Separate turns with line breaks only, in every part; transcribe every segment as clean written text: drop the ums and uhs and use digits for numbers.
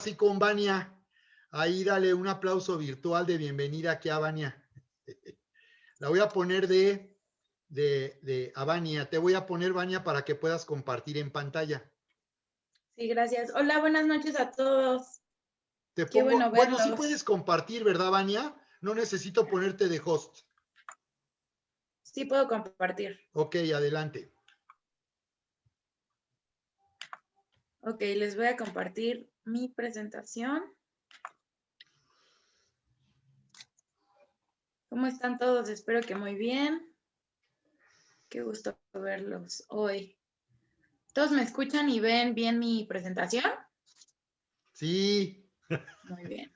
sí con Vania. Ahí dale un aplauso virtual de bienvenida aquí a Vania. La voy a poner a Vania. Te voy a poner, Vania, para que puedas compartir en pantalla.
Sí, gracias. Hola, buenas noches a todos.
Te
Qué
pongo,
bueno
bueno, sí
verlos.
puedes compartir, ¿verdad, Vania? No necesito ponerte de host.
Sí puedo compartir.
Ok, adelante.
Ok, les voy a compartir mi presentación. ¿Cómo están todos? Espero que muy bien. Qué gusto verlos hoy. ¿Todos me escuchan y ven bien mi presentación?
Sí.
Muy bien.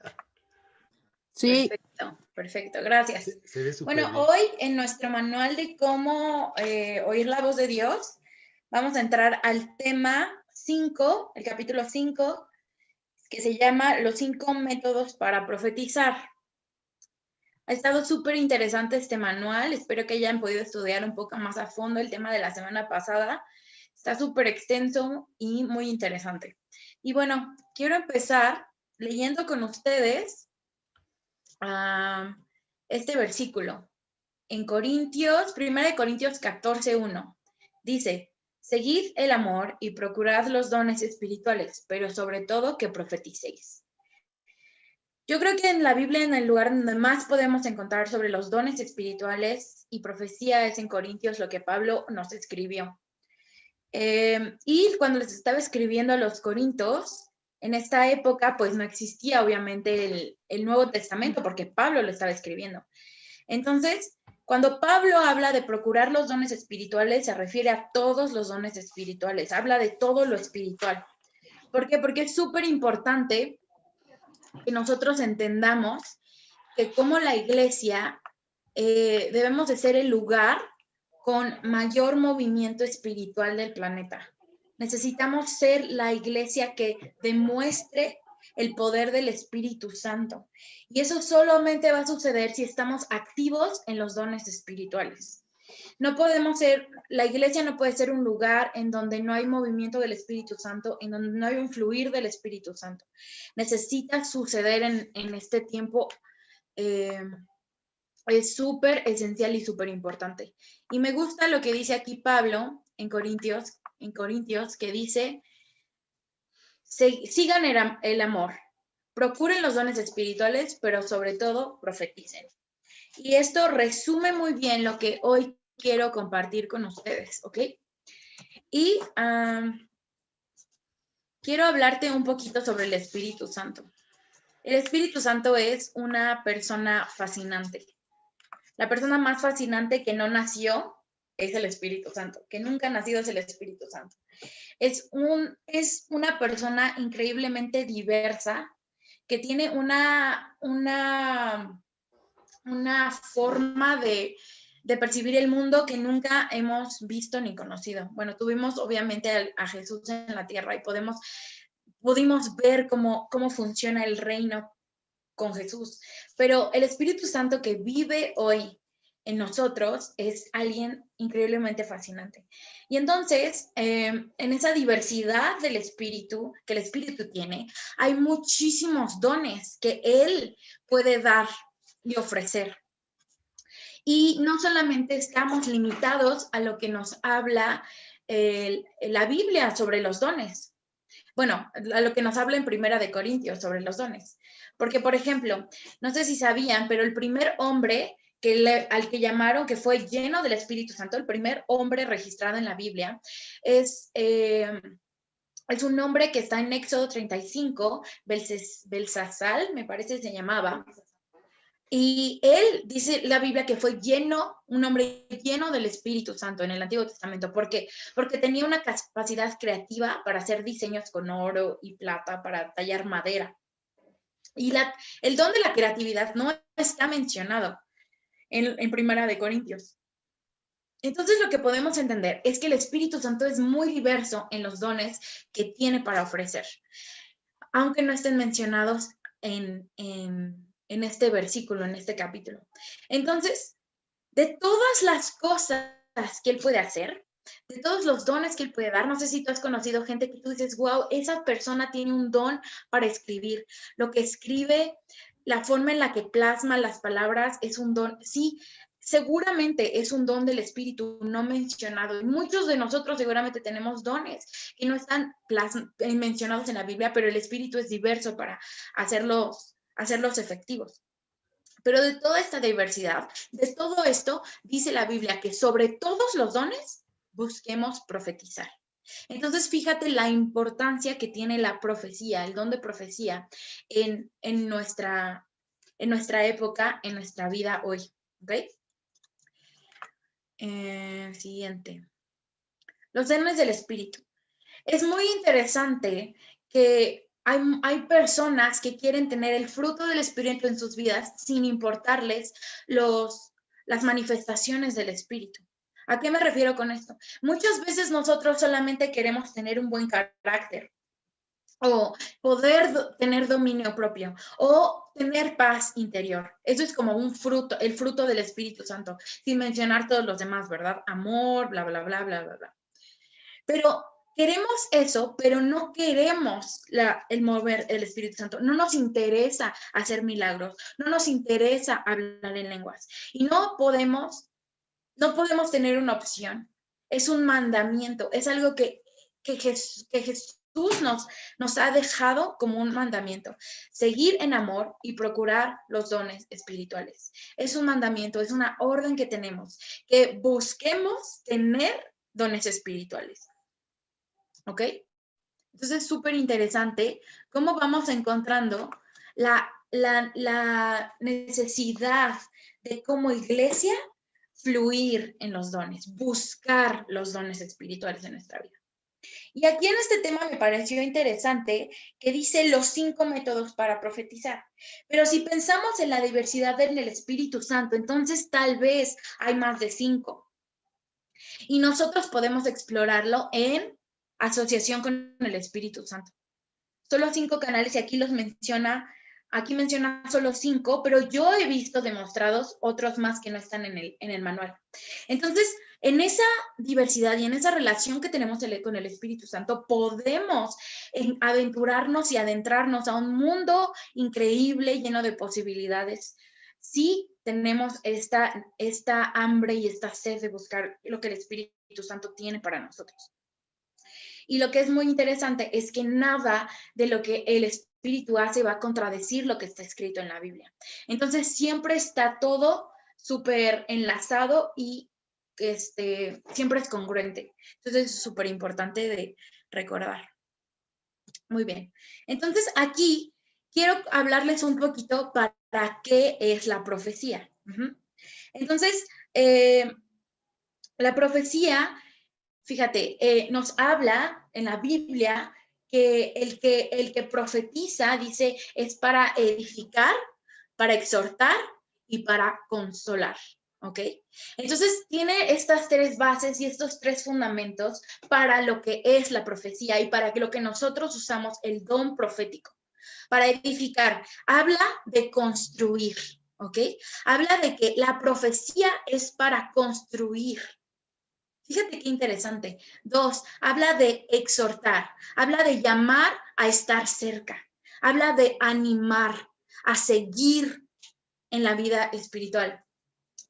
Sí.
Perfecto, perfecto. Gracias.
Se ve súper
Bueno,
bien.
hoy en nuestro manual de cómo oír la voz de Dios, vamos a entrar al tema 5, el capítulo 5, que se llama Los 5 métodos para profetizar. Ha estado súper interesante este manual. Espero que hayan podido estudiar un poco más a fondo el tema de la semana pasada. Está súper extenso y muy interesante. Y bueno, quiero empezar leyendo con ustedes este versículo. En Corintios, 1 Corintios 14:1, dice, seguid el amor y procurad los dones espirituales, pero sobre todo que profeticéis. Yo creo que en la Biblia, en el lugar donde más podemos encontrar sobre los dones espirituales y profecía es en Corintios, lo que Pablo nos escribió. Y cuando les estaba escribiendo a los Corintios, en esta época, pues no existía obviamente el Nuevo Testamento, porque Pablo lo estaba escribiendo. Entonces, cuando Pablo habla de procurar los dones espirituales, se refiere a todos los dones espirituales, habla de todo lo espiritual. ¿Por qué? Porque es súper importante que nosotros entendamos que como la iglesia debemos de ser el lugar con mayor movimiento espiritual del planeta. Necesitamos ser la iglesia que demuestre el poder del Espíritu Santo. Y eso solamente va a suceder si estamos activos en los dones espirituales. No podemos ser, la iglesia no puede ser un lugar en donde no hay movimiento del Espíritu Santo, en donde no hay un fluir del Espíritu Santo. Necesita suceder en este tiempo. Es súper esencial y súper importante. Y me gusta lo que dice aquí Pablo en Corintios, que dice, sigan el amor, procuren los dones espirituales, pero sobre todo profeticen. Y esto resume muy bien lo que hoy quiero compartir con ustedes, ¿ok? Y quiero hablarte un poquito sobre el Espíritu Santo. El Espíritu Santo es una persona fascinante. La persona más fascinante que no nació es el Espíritu Santo, que nunca ha nacido es el Espíritu Santo. Es una persona increíblemente diversa que tiene una forma de percibir el mundo que nunca hemos visto ni conocido. Bueno, tuvimos obviamente a Jesús en la tierra y pudimos ver cómo funciona el reino con Jesús, pero el Espíritu Santo que vive hoy en nosotros es alguien increíblemente fascinante. Y entonces, en esa diversidad del Espíritu, que el Espíritu tiene, hay muchísimos dones que Él puede dar y ofrecer. Y no solamente estamos limitados a lo que nos habla la Biblia sobre los dones. Bueno, a lo que nos habla en 1 Corintios sobre los dones. Porque, por ejemplo, no sé si sabían, pero el primer hombre al que llamaron que fue lleno del Espíritu Santo, el primer hombre registrado en la Biblia, es un nombre que está en Éxodo 35, Belsasal, me parece se llamaba. Y él dice la Biblia que fue un hombre lleno del Espíritu Santo en el Antiguo Testamento. ¿Por qué? Porque tenía una capacidad creativa para hacer diseños con oro y plata, para tallar madera. Y el don de la creatividad no está mencionado en 1 Corintios. Entonces lo que podemos entender es que el Espíritu Santo es muy diverso en los dones que tiene para ofrecer, aunque no estén mencionados en este versículo, en este capítulo. Entonces, de todas las cosas que Él puede hacer, de todos los dones que Él puede dar. No sé si tú has conocido gente que tú dices, wow, esa persona tiene un don para escribir. Lo que escribe, la forma en la que plasma las palabras es un don. Sí, seguramente es un don del Espíritu no mencionado. Y muchos de nosotros seguramente tenemos dones que no están mencionados en la Biblia, pero el Espíritu es diverso para hacerlos efectivos. Pero de toda esta diversidad, de todo esto, dice la Biblia que sobre todos los dones busquemos profetizar. Entonces, fíjate la importancia que tiene la profecía, el don de profecía en nuestra época, en nuestra vida hoy. ¿Ok? Siguiente. Los dones del Espíritu. Es muy interesante que hay personas que quieren tener el fruto del Espíritu en sus vidas sin importarles las manifestaciones del Espíritu. ¿A qué me refiero con esto? Muchas veces nosotros solamente queremos tener un buen carácter o poder tener dominio propio o tener paz interior. Eso es como un fruto, el fruto del Espíritu Santo, sin mencionar todos los demás, ¿verdad? Amor, bla, bla, bla, bla, bla, bla. Pero queremos eso, pero no queremos el mover el Espíritu Santo. No nos interesa hacer milagros, no nos interesa hablar en lenguas. Y no podemos tener una opción. Es un mandamiento, es algo que Jesús nos ha dejado como un mandamiento. Seguir en amor y procurar los dones espirituales. Es un mandamiento, es una orden que tenemos, que busquemos tener dones espirituales. ¿Ok? Entonces es súper interesante cómo vamos encontrando la necesidad de como iglesia fluir en los dones, buscar los dones espirituales en nuestra vida. Y aquí en este tema me pareció interesante que dice los 5 métodos para profetizar. Pero si pensamos en la diversidad en el Espíritu Santo, entonces tal vez hay más de 5. Y nosotros podemos explorarlo en asociación con el Espíritu Santo. Solo 5 canales y aquí menciona solo 5, pero yo he visto demostrados otros más que no están en el manual. Entonces, en esa diversidad y en esa relación que tenemos con el Espíritu Santo, podemos aventurarnos y adentrarnos a un mundo increíble, lleno de posibilidades. Sí tenemos esta hambre y esta sed de buscar lo que el Espíritu Santo tiene para nosotros. Y lo que es muy interesante es que nada de lo que el Espíritu hace va a contradecir lo que está escrito en la Biblia. Entonces, siempre está todo súper enlazado y siempre es congruente. Entonces, es súper importante de recordar. Muy bien. Entonces, aquí quiero hablarles un poquito para qué es la profecía. Entonces, la profecía, fíjate, nos habla en la Biblia que el que profetiza, dice, es para edificar, para exhortar y para consolar, ¿ok? Entonces, tiene estas 3 bases y estos 3 fundamentos para lo que es la profecía y para lo que nosotros usamos el don profético. Para edificar, habla de construir, ¿ok? Habla de que la profecía es para construir. Fíjate qué interesante. 2, habla de exhortar, habla de llamar a estar cerca, habla de animar, a seguir en la vida espiritual.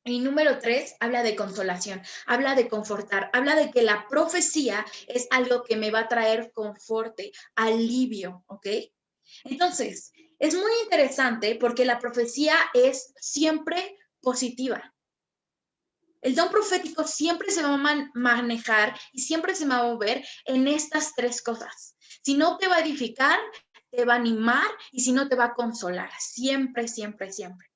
Y número 3, habla de consolación, habla de confortar, habla de que la profecía es algo que me va a traer conforte, alivio, ¿ok? Entonces, es muy interesante porque la profecía es siempre positiva. El don profético siempre se va a manejar y siempre se va a mover en estas 3 cosas. Si no te va a edificar, te va a animar y si no te va a consolar. Siempre, siempre, siempre.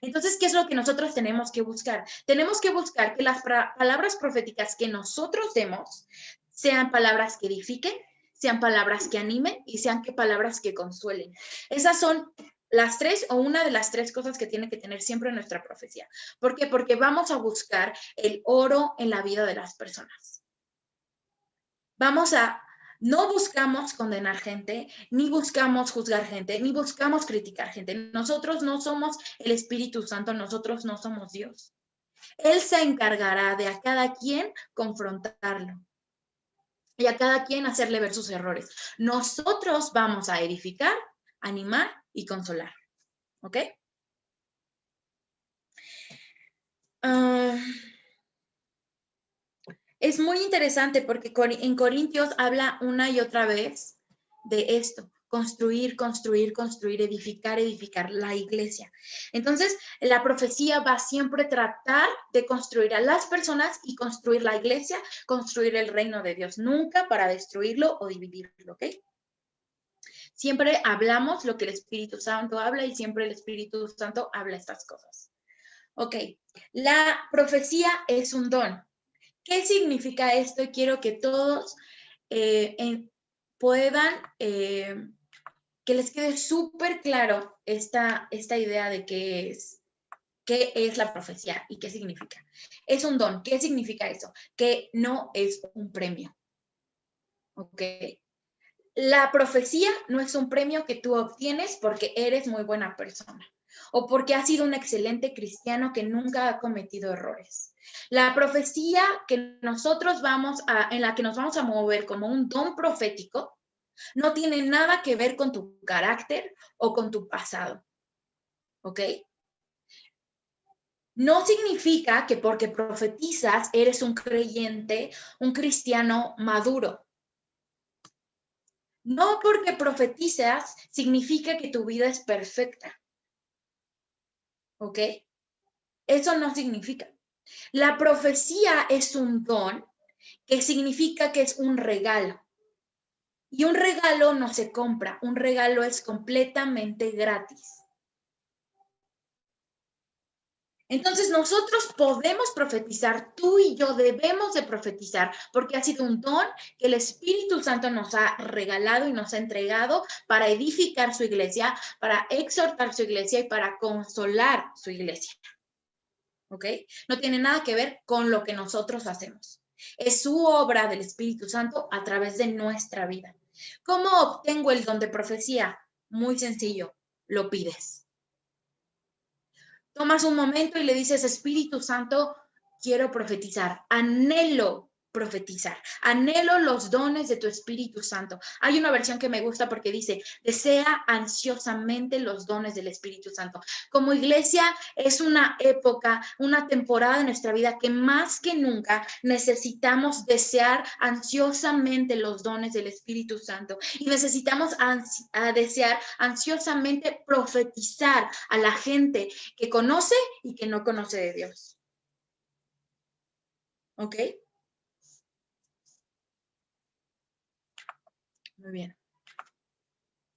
Entonces, ¿qué es lo que nosotros tenemos que buscar? Tenemos que buscar que las palabras proféticas que nosotros demos sean palabras que edifiquen, sean palabras que animen y sean palabras que consuelen. Esas son las 3 o una de las 3 cosas que tiene que tener siempre nuestra profecía. ¿Por qué? Porque vamos a buscar el oro en la vida de las personas. No buscamos condenar gente, ni buscamos juzgar gente, ni buscamos criticar gente. Nosotros no somos el Espíritu Santo, nosotros no somos Dios. Él se encargará de a cada quien confrontarlo y a cada quien hacerle ver sus errores. Nosotros vamos a edificar, animar y consolar. ¿Ok? Es muy interesante porque en Corintios habla una y otra vez de esto. Construir, construir, construir, edificar, edificar la iglesia. Entonces, la profecía va siempre a tratar de construir a las personas y construir la iglesia, construir el reino de Dios, nunca para destruirlo o dividirlo, ¿ok? Siempre hablamos lo que el Espíritu Santo habla y siempre el Espíritu Santo habla estas cosas. Ok, la profecía es un don. ¿Qué significa esto? Y quiero que todos puedan, que les quede súper claro esta idea de qué es la profecía y qué significa. Es un don. ¿Qué significa eso? Que no es un premio. ¿Ok? La profecía no es un premio que tú obtienes porque eres muy buena persona o porque has sido un excelente cristiano que nunca ha cometido errores. La profecía que nosotros en la que nos vamos a mover como un don profético no tiene nada que ver con tu carácter o con tu pasado. ¿Ok? No significa que porque profetizas eres un creyente, un cristiano maduro. No porque profetizas significa que tu vida es perfecta. ¿Ok? Eso no significa. La profecía es un don que significa que es un regalo. Y un regalo no se compra, un regalo es completamente gratis. Entonces nosotros podemos profetizar, tú y yo debemos de profetizar, porque ha sido un don que el Espíritu Santo nos ha regalado y nos ha entregado para edificar su iglesia, para exhortar su iglesia y para consolar su iglesia. ¿Ok? No tiene nada que ver con lo que nosotros hacemos. Es su obra del Espíritu Santo a través de nuestra vida. ¿Cómo obtengo el don de profecía? Muy sencillo, lo pides. Tomas un momento y le dices, Espíritu Santo, quiero profetizar, anhelo profetizar, anhelo los dones de tu Espíritu Santo. Hay una versión que me gusta porque dice, desea ansiosamente los dones del Espíritu Santo. Como iglesia es una época, una temporada de nuestra vida que más que nunca necesitamos desear ansiosamente los dones del Espíritu Santo y necesitamos desear ansiosamente profetizar a la gente que conoce y que no conoce de Dios. ¿Ok? Muy bien.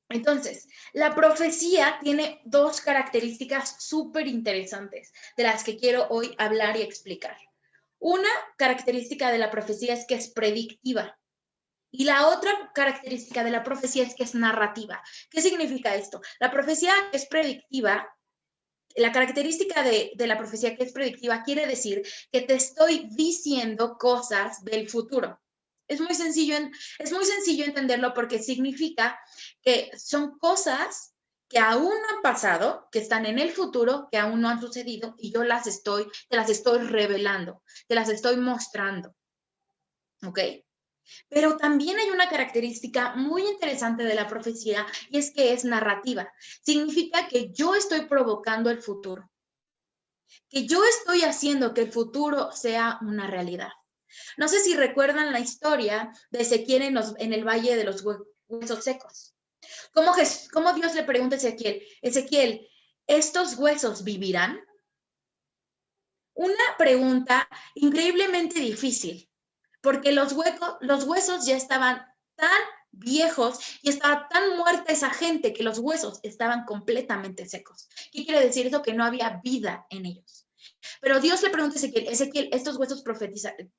Entonces, la profecía tiene dos características súper interesantes de las que quiero hoy hablar y explicar. Una característica de la profecía es que es predictiva. Y la otra característica de la profecía es que es narrativa. ¿Qué significa esto? La profecía es predictiva. La característica de la profecía que es predictiva quiere decir que te estoy diciendo cosas del futuro. Es muy sencillo entenderlo porque significa que son cosas que aún no han pasado, que están en el futuro, que aún no han sucedido y yo te las estoy revelando, te las estoy mostrando. ¿Ok? Pero también hay una característica muy interesante de la profecía y es que es narrativa. Significa que yo estoy provocando el futuro, que yo estoy haciendo que el futuro sea una realidad. No sé si recuerdan la historia de Ezequiel en el Valle de los Huesos Secos. ¿Cómo Dios le pregunta a Ezequiel, Ezequiel, ¿estos huesos vivirán? Una pregunta increíblemente difícil, porque los huesos ya estaban tan viejos y estaba tan muerta esa gente que los huesos estaban completamente secos. ¿Qué quiere decir eso? Que no había vida en ellos. Pero Dios le pregunta a Ezequiel, Ezequiel, ¿estos huesos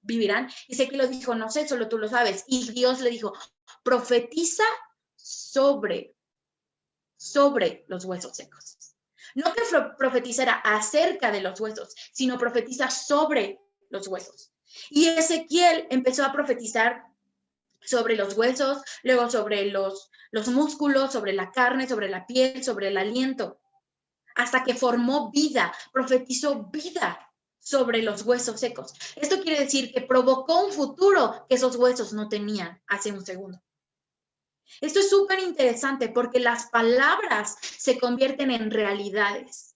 vivirán? Y Ezequiel le dijo, no sé, solo tú lo sabes. Y Dios le dijo, profetiza sobre los huesos secos. No que profetizara acerca de los huesos, sino profetiza sobre los huesos. Y Ezequiel empezó a profetizar sobre los huesos, luego sobre los músculos, sobre la carne, sobre la piel, sobre el aliento, hasta que formó vida, profetizó vida sobre los huesos secos. Esto quiere decir que provocó un futuro que esos huesos no tenían hace un segundo. Esto es súper interesante porque las palabras se convierten en realidades.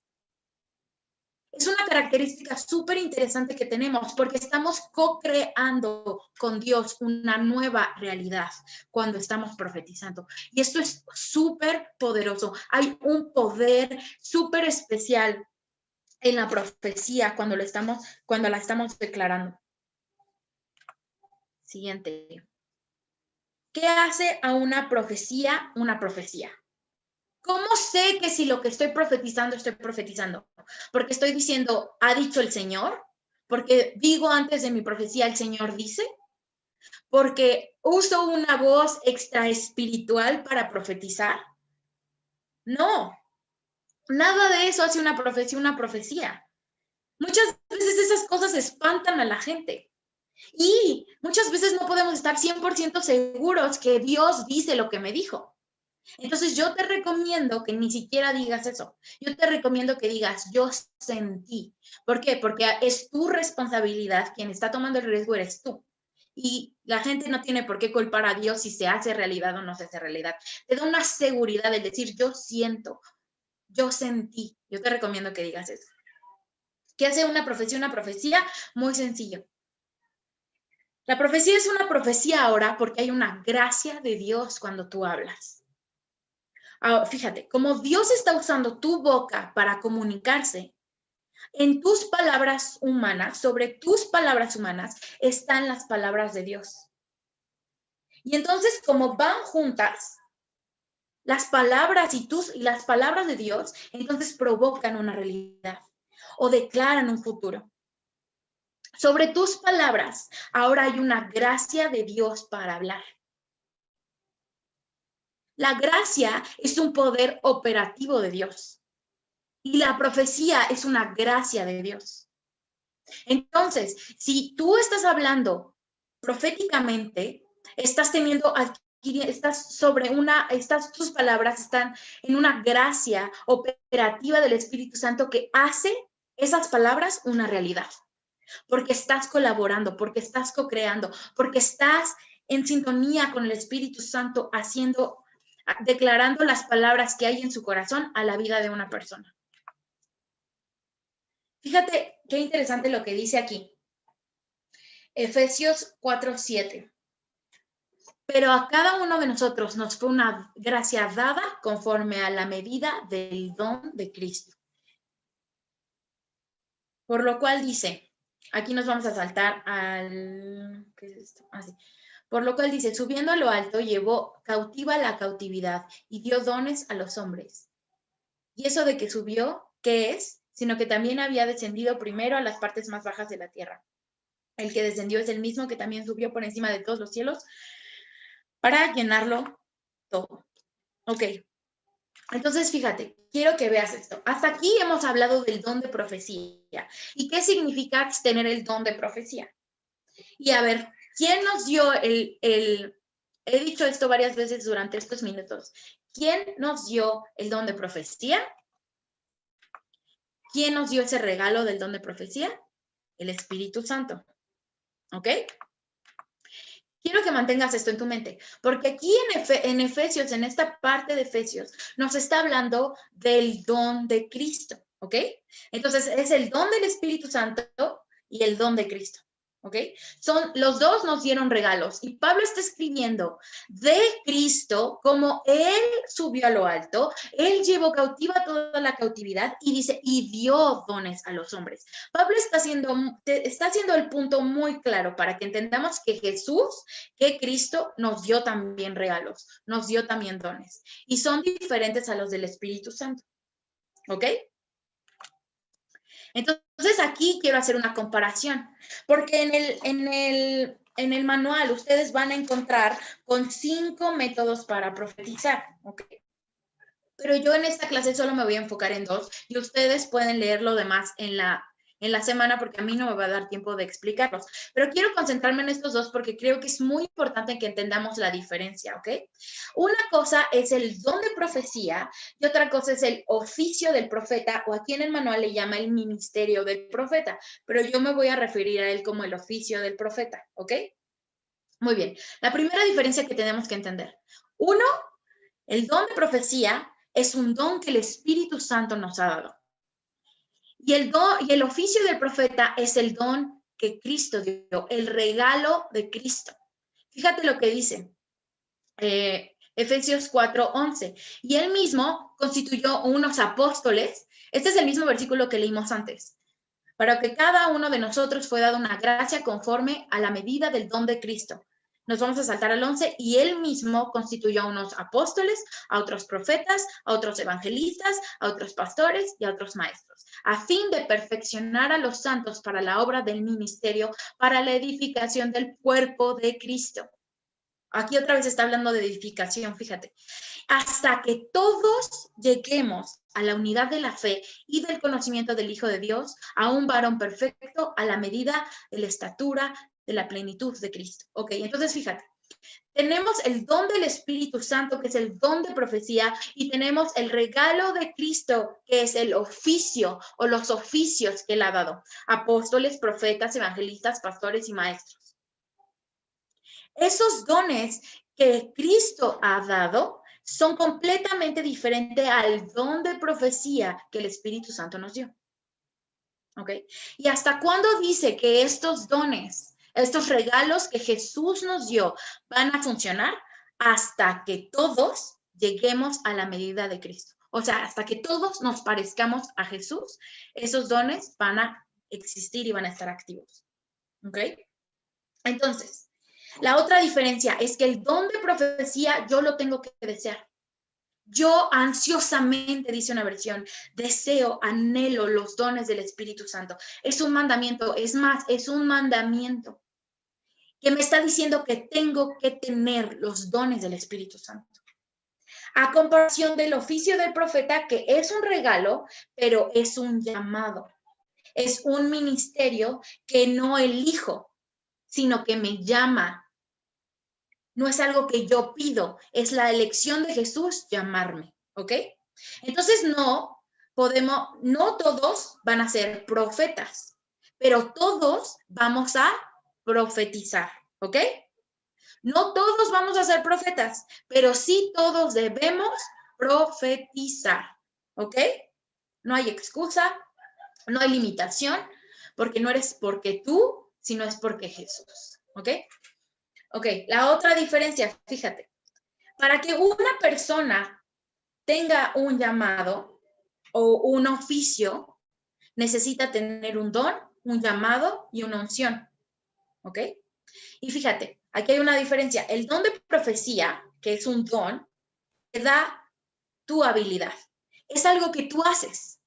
Es una característica súper interesante que tenemos porque estamos co-creando con Dios una nueva realidad cuando estamos profetizando. Y esto es súper poderoso. Hay un poder súper especial en la profecía cuando la estamos declarando. Siguiente. ¿Qué hace a una profecía una profecía? ¿Cómo sé que si lo que estoy profetizando, estoy profetizando? Porque estoy diciendo, ¿ha dicho el Señor? Porque digo antes de mi profecía, el Señor dice. Porque uso una voz extra espiritual para profetizar. No, nada de eso hace una profecía. Muchas veces esas cosas espantan a la gente. Y muchas veces no podemos estar 100% seguros que Dios dice lo que me dijo. Entonces yo te recomiendo que ni siquiera digas eso. Yo te recomiendo que digas, yo sentí. ¿Por qué? Porque es tu responsabilidad. Quien está tomando el riesgo eres tú. Y la gente no tiene por qué culpar a Dios si se hace realidad o no se hace realidad. Te da una seguridad el decir, yo siento, yo sentí. Yo te recomiendo que digas eso. ¿Qué hace una profecía? Una profecía muy sencillo. La profecía es una profecía ahora porque hay una gracia de Dios cuando tú hablas. Ahora, fíjate, como Dios está usando tu boca para comunicarse, en tus palabras humanas, sobre tus palabras humanas, están las palabras de Dios. Y entonces, como van juntas, las palabras y las palabras de Dios, entonces provocan una realidad o declaran un futuro. Sobre tus palabras, ahora hay una gracia de Dios para hablar. La gracia es un poder operativo de Dios y la profecía es una gracia de Dios. Entonces, si tú estás hablando proféticamente, estás teniendo, tus palabras están en una gracia operativa del Espíritu Santo que hace esas palabras una realidad. Porque estás colaborando, porque estás co-creando, porque estás en sintonía con el Espíritu Santo declarando las palabras que hay en su corazón a la vida de una persona. Fíjate qué interesante lo que dice aquí. Efesios 4:7. Pero a cada uno de nosotros nos fue una gracia dada conforme a la medida del don de Cristo. Por lo cual dice, aquí nos vamos a saltar al... ¿qué es esto? Así. Por lo cual dice, subiendo a lo alto, llevó cautiva la cautividad y dio dones a los hombres. Y eso de que subió, ¿qué es? Sino que también había descendido primero a las partes más bajas de la tierra. El que descendió es el mismo que también subió por encima de todos los cielos para llenarlo todo. Ok. Entonces, fíjate, quiero que veas esto. Hasta aquí hemos hablado del don de profecía. ¿Y qué significa tener el don de profecía? Y a ver, ¿quién nos dio he dicho esto varias veces durante estos minutos. ¿Quién nos dio el don de profecía? ¿Quién nos dio ese regalo del don de profecía? El Espíritu Santo. ¿Ok? Quiero que mantengas esto en tu mente, porque aquí en Efesios, en esta parte de Efesios, nos está hablando del don de Cristo, ¿ok? Entonces, es el don del Espíritu Santo y el don de Cristo, ¿ok? Los dos nos dieron regalos y Pablo está escribiendo de Cristo como Él subió a lo alto, Él llevó cautiva toda la cautividad y dice, y dio dones a los hombres. Pablo está haciendo el punto muy claro para que entendamos que Jesús, que Cristo nos dio también regalos, nos dio también dones y son diferentes a los del Espíritu Santo, ¿ok? Entonces aquí quiero hacer una comparación, porque en el manual ustedes van a encontrar con 5 métodos para profetizar, ¿ok? Pero yo en esta clase solo me voy a enfocar en 2 y ustedes pueden leer lo demás en la en la semana porque a mí no me va a dar tiempo de explicarlos. Pero quiero concentrarme en estos dos porque creo que es muy importante que entendamos la diferencia, ¿ok? Una cosa es el don de profecía y otra cosa es el oficio del profeta, o aquí en el manual le llama el ministerio del profeta, pero yo me voy a referir a él como el oficio del profeta, ¿ok? Muy bien. La primera diferencia que tenemos que entender. Uno, el don de profecía es un don que el Espíritu Santo nos ha dado. Y el oficio del profeta es el don que Cristo dio, el regalo de Cristo. Fíjate lo que dice Efesios 4:11. Y él mismo constituyó unos apóstoles. Este es el mismo versículo que leímos antes. Para que cada uno de nosotros fue dado una gracia conforme a la medida del don de Cristo. Nos vamos a saltar al 11, y él mismo constituyó a unos apóstoles, a otros profetas, a otros evangelistas, a otros pastores y a otros maestros, a fin de perfeccionar a los santos para la obra del ministerio, para la edificación del cuerpo de Cristo. Aquí otra vez está hablando de edificación, fíjate. Hasta que todos lleguemos a la unidad de la fe y del conocimiento del Hijo de Dios, a un varón perfecto, a la medida de la estatura de la plenitud de Cristo. Ok, entonces fíjate, tenemos el don del Espíritu Santo, que es el don de profecía, y tenemos el regalo de Cristo, que es el oficio o los oficios que él ha dado: apóstoles, profetas, evangelistas, pastores y maestros. Esos dones que Cristo ha dado son completamente diferentes al don de profecía que el Espíritu Santo nos dio. ¿Ok? ¿Y hasta cuándo dice que estos dones, estos regalos que Jesús nos dio, van a funcionar? Hasta que todos lleguemos a la medida de Cristo. O sea, hasta que todos nos parezcamos a Jesús, esos dones van a existir y van a estar activos. ¿Ok? Entonces, la otra diferencia es que el don de profecía yo lo tengo que desear. Yo ansiosamente, dice una versión, deseo, anhelo los dones del Espíritu Santo. Es un mandamiento, es más, es un mandamiento que me está diciendo que tengo que tener los dones del Espíritu Santo. A comparación del oficio del profeta, que es un regalo, pero es un llamado. Es un ministerio que no elijo, sino que me llama. No es algo que yo pido, es la elección de Jesús llamarme, ¿ok? Entonces no todos van a ser profetas, pero todos vamos a profetizar, ¿ok? No todos vamos a ser profetas, pero sí todos debemos profetizar, ¿ok? No hay excusa, no hay limitación, porque no eres porque tú, sino es porque Jesús, ¿ok? Ok, la otra diferencia, fíjate, para que una persona tenga un llamado o un oficio, necesita tener un don, un llamado y una unción, ¿ok? Y fíjate, aquí hay una diferencia. El don de profecía, que es un don, te da tu habilidad. Es algo que tú haces.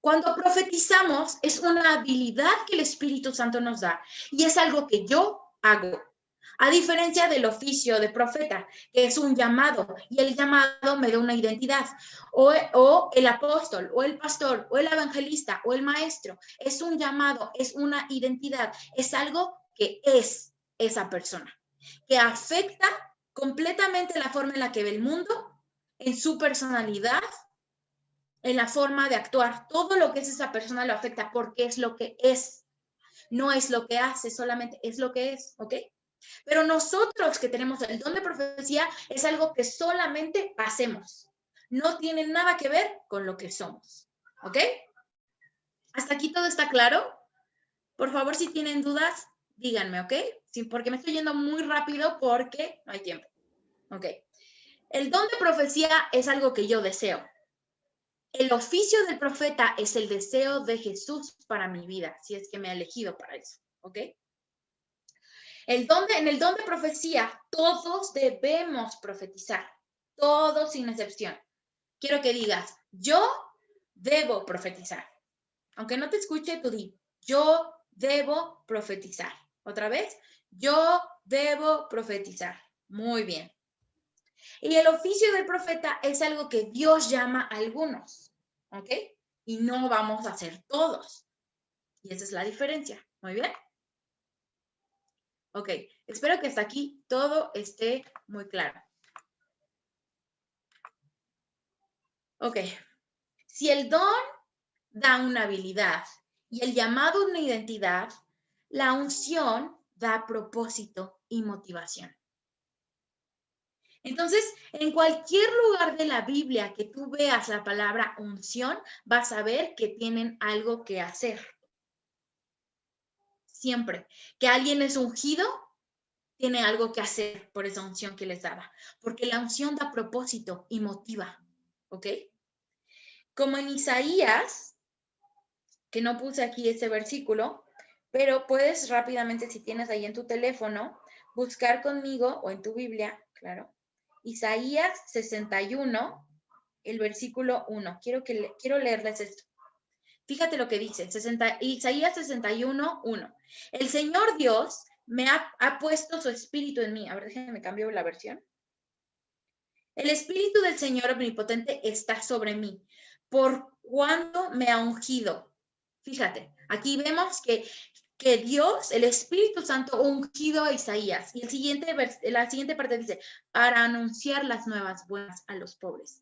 Cuando profetizamos, es una habilidad que el Espíritu Santo nos da y es algo que yo hago. A diferencia del oficio de profeta, que es un llamado, y el llamado me da una identidad, o el apóstol, o el pastor, o el evangelista, o el maestro, es un llamado, es una identidad, es algo que es esa persona, que afecta completamente la forma en la que ve el mundo, en su personalidad, en la forma de actuar. Todo lo que es esa persona lo afecta porque es lo que es, no es lo que hace, solamente es lo que es, ¿ok? Pero nosotros que tenemos el don de profecía es algo que solamente hacemos. No tiene nada que ver con lo que somos. ¿Ok? ¿Hasta aquí todo está claro? Por favor, si tienen dudas, díganme, ¿ok? Sí, porque me estoy yendo muy rápido porque no hay tiempo. ¿Ok? El don de profecía es algo que yo deseo. El oficio del profeta es el deseo de Jesús para mi vida, si es que me ha elegido para eso. ¿Ok? En el don de profecía, todos debemos profetizar, todos sin excepción. Quiero que digas, yo debo profetizar. Aunque no te escuche, tú di, yo debo profetizar. Otra vez, yo debo profetizar. Muy bien. Y el oficio del profeta es algo que Dios llama a algunos, ¿ok? Y no vamos a hacer todos. Y esa es la diferencia. Muy bien. Ok, espero que hasta aquí todo esté muy claro. Ok, si el don da una habilidad y el llamado una identidad, la unción da propósito y motivación. Entonces, en cualquier lugar de la Biblia que tú veas la palabra unción, vas a ver que tienen algo que hacer. Siempre que alguien es ungido, tiene algo que hacer por esa unción que les daba, porque la unción da propósito y motiva, ¿ok? Como en Isaías, que no puse aquí ese versículo, pero puedes rápidamente, si tienes ahí en tu teléfono, buscar conmigo o en tu Biblia, claro, Isaías 61, el versículo 1. Quiero leerles esto. Fíjate lo que dice, Isaías 61, 1. El Señor Dios me ha puesto su espíritu en mí. A ver, déjenme cambio la versión. El espíritu del Señor omnipotente está sobre mí, por cuanto me ha ungido. Fíjate, aquí vemos que Dios, el Espíritu Santo, ungido a Isaías. Y la siguiente parte dice, para anunciar las nuevas buenas a los pobres,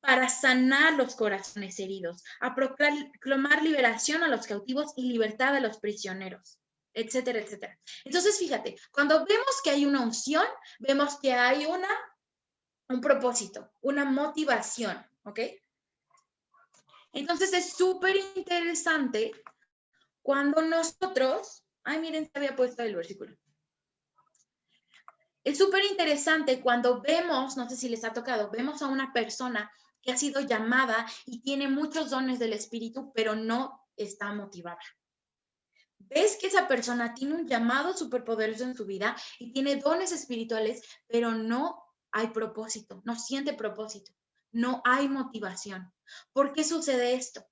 para sanar los corazones heridos, a proclamar liberación a los cautivos y libertad a los prisioneros, etcétera, etcétera. Entonces, fíjate, cuando vemos que hay una unción, vemos que hay un propósito, una motivación, ¿ok? Entonces es súper interesante cuando nosotros, ay, miren, se había puesto el versículo. Es súper interesante cuando vemos, no sé si les ha tocado, vemos a una persona que ha sido llamada y tiene muchos dones del Espíritu, pero no está motivada. Ves que esa persona tiene un llamado superpoderoso en su vida y tiene dones espirituales, pero no hay propósito, no siente propósito, no hay motivación. ¿Por qué sucede esto?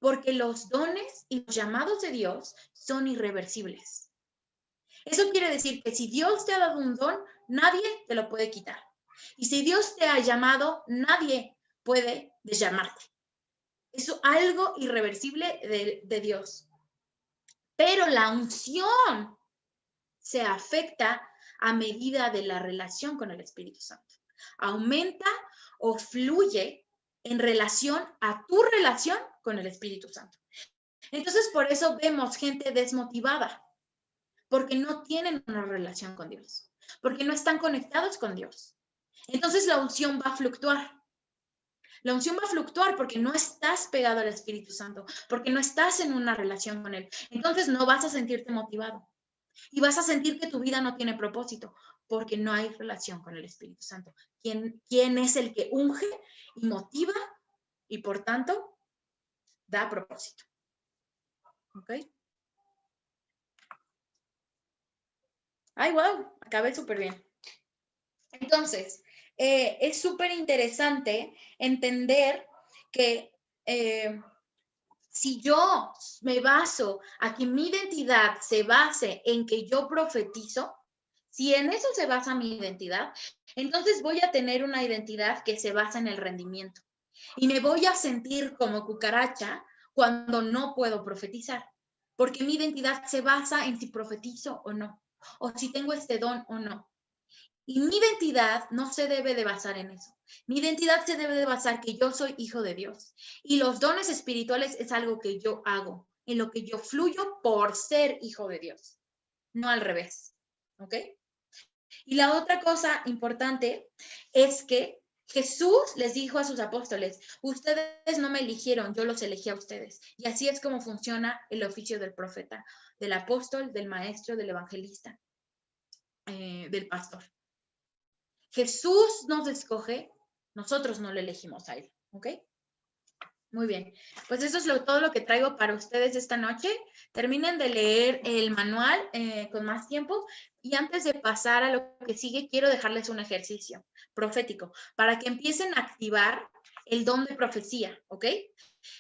Porque los dones y los llamados de Dios son irreversibles. Eso quiere decir que si Dios te ha dado un don, nadie te lo puede quitar. Y si Dios te ha llamado, nadie puede desllamarte. Es algo irreversible de Dios. Pero la unción se afecta a medida de la relación con el Espíritu Santo. Aumenta o fluye en relación a tu relación con el Espíritu Santo. Entonces, por eso vemos gente desmotivada, porque no tienen una relación con Dios, porque no están conectados con Dios. Entonces, la unción va a fluctuar. La unción va a fluctuar porque no estás pegado al Espíritu Santo, porque no estás en una relación con Él. Entonces, no vas a sentirte motivado. Y vas a sentir que tu vida no tiene propósito, porque no hay relación con el Espíritu Santo. ¿Quién es el que unge y motiva y por tanto da propósito? ¿Ok? Ay, wow, acabé súper bien. Entonces, es súper interesante entender que si yo me baso a que mi identidad se base en que yo profetizo, si en eso se basa mi identidad, entonces voy a tener una identidad que se basa en el rendimiento. Y me voy a sentir como cucaracha cuando no puedo profetizar, porque mi identidad se basa en si profetizo o no, o si tengo este don o no. Y mi identidad no se debe de basar en eso. Mi identidad se debe de basar que yo soy hijo de Dios. Y los dones espirituales es algo que yo hago, en lo que yo fluyo por ser hijo de Dios, no al revés. ¿Ok? Y la otra cosa importante es que Jesús les dijo a sus apóstoles, ustedes no me eligieron, yo los elegí a ustedes. Y así es como funciona el oficio del profeta, del apóstol, del maestro, del evangelista, del pastor. Jesús nos escoge, nosotros no le elegimos a él, ¿ok? Muy bien, pues eso es todo lo que traigo para ustedes esta noche. Terminen de leer el manual con más tiempo y antes de pasar a lo que sigue, quiero dejarles un ejercicio profético para que empiecen a activar el don de profecía, ¿ok?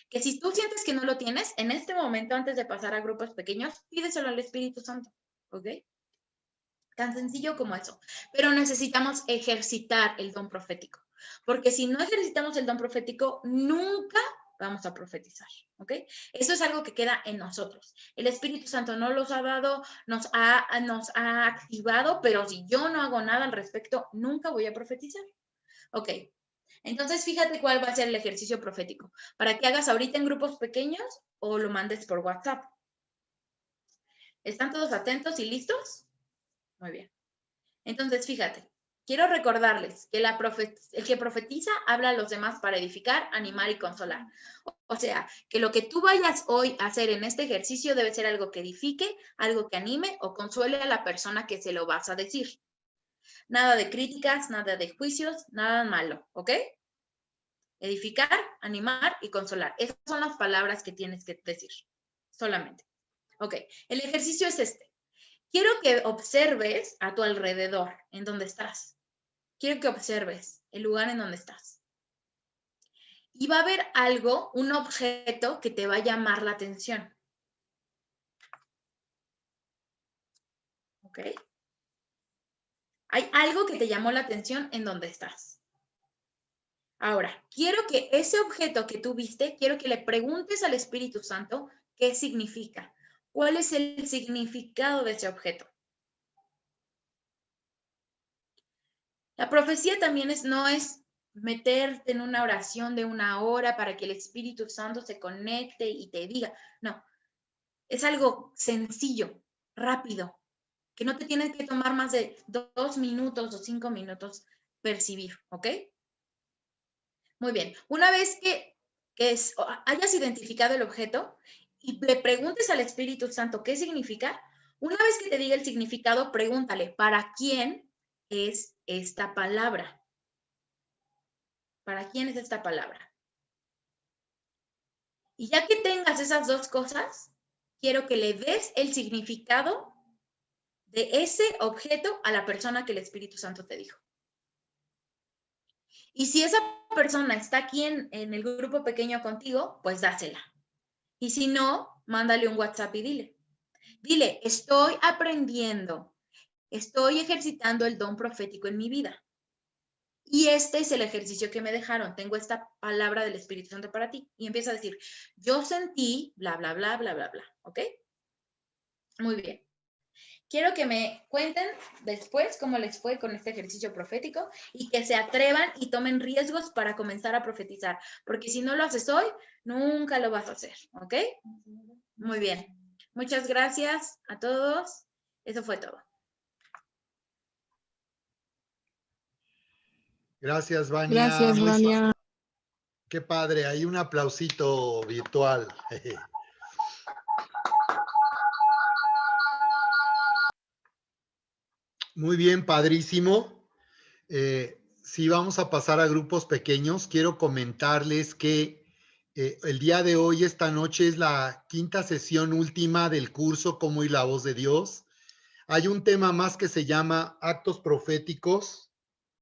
Que si tú sientes que no lo tienes, en este momento, antes de pasar a grupos pequeños, pídeselo al Espíritu Santo, ¿ok? Tan sencillo como eso. Pero necesitamos ejercitar el don profético. Porque si no ejercitamos el don profético, nunca vamos a profetizar, ¿ok? Eso es algo que queda en nosotros. El Espíritu Santo nos los ha dado, nos ha activado, pero si yo no hago nada al respecto, nunca voy a profetizar. Ok, entonces fíjate cuál va a ser el ejercicio profético, para que hagas ahorita en grupos pequeños o lo mandes por WhatsApp. ¿Están todos atentos y listos? Muy bien. Entonces, fíjate, quiero recordarles que el que profetiza habla a los demás para edificar, animar y consolar. O sea, que lo que tú vayas hoy a hacer en este ejercicio debe ser algo que edifique, algo que anime o consuele a la persona que se lo vas a decir. Nada de críticas, nada de juicios, nada malo, ¿ok? Edificar, animar y consolar. Esas son las palabras que tienes que decir, solamente. Ok, el ejercicio es este. Quiero que observes a tu alrededor, en donde estás. Quiero que observes el lugar en donde estás. Y va a haber algo, un objeto que te va a llamar la atención. ¿Ok? Hay algo que te llamó la atención en donde estás. Ahora, quiero que ese objeto que tú viste, quiero que le preguntes al Espíritu Santo qué significa. ¿Cuál es el significado de ese objeto? La profecía también no es meterte en una oración de 1 hora para que el Espíritu Santo se conecte y te diga. No, es algo sencillo, rápido, que no te tienes que tomar más de 2 minutos o 5 minutos percibir, ¿ok? Muy bien. Una vez que hayas identificado el objeto y le preguntes al Espíritu Santo qué significa, una vez que te diga el significado, pregúntale, ¿para quién es esta palabra? ¿Para quién es esta palabra? Y ya que tengas esas dos cosas, quiero que le des el significado de ese objeto a la persona que el Espíritu Santo te dijo. Y si esa persona está aquí en el grupo pequeño contigo, pues dásela. Y si no, mándale un WhatsApp y dile, estoy aprendiendo, estoy ejercitando el don profético en mi vida. Y este es el ejercicio que me dejaron. Tengo esta palabra del Espíritu Santo para ti. Y empieza a decir, yo sentí, bla, bla, bla, bla, bla, bla. ¿Ok? Muy bien. Quiero que me cuenten después cómo les fue con este ejercicio profético y que se atrevan y tomen riesgos para comenzar a profetizar. Porque si no lo haces hoy, nunca lo vas a hacer. ¿Ok? Muy bien. Muchas gracias a todos. Eso fue todo.
Gracias, Vania.
Gracias, Vania.
Qué padre. Hay un aplausito virtual. Muy bien, padrísimo. Sí, vamos a pasar a grupos pequeños. Quiero comentarles que el día de hoy, esta noche, es la 5ª sesión última del curso Cómo oír la voz de Dios. Hay un tema más que se llama actos proféticos.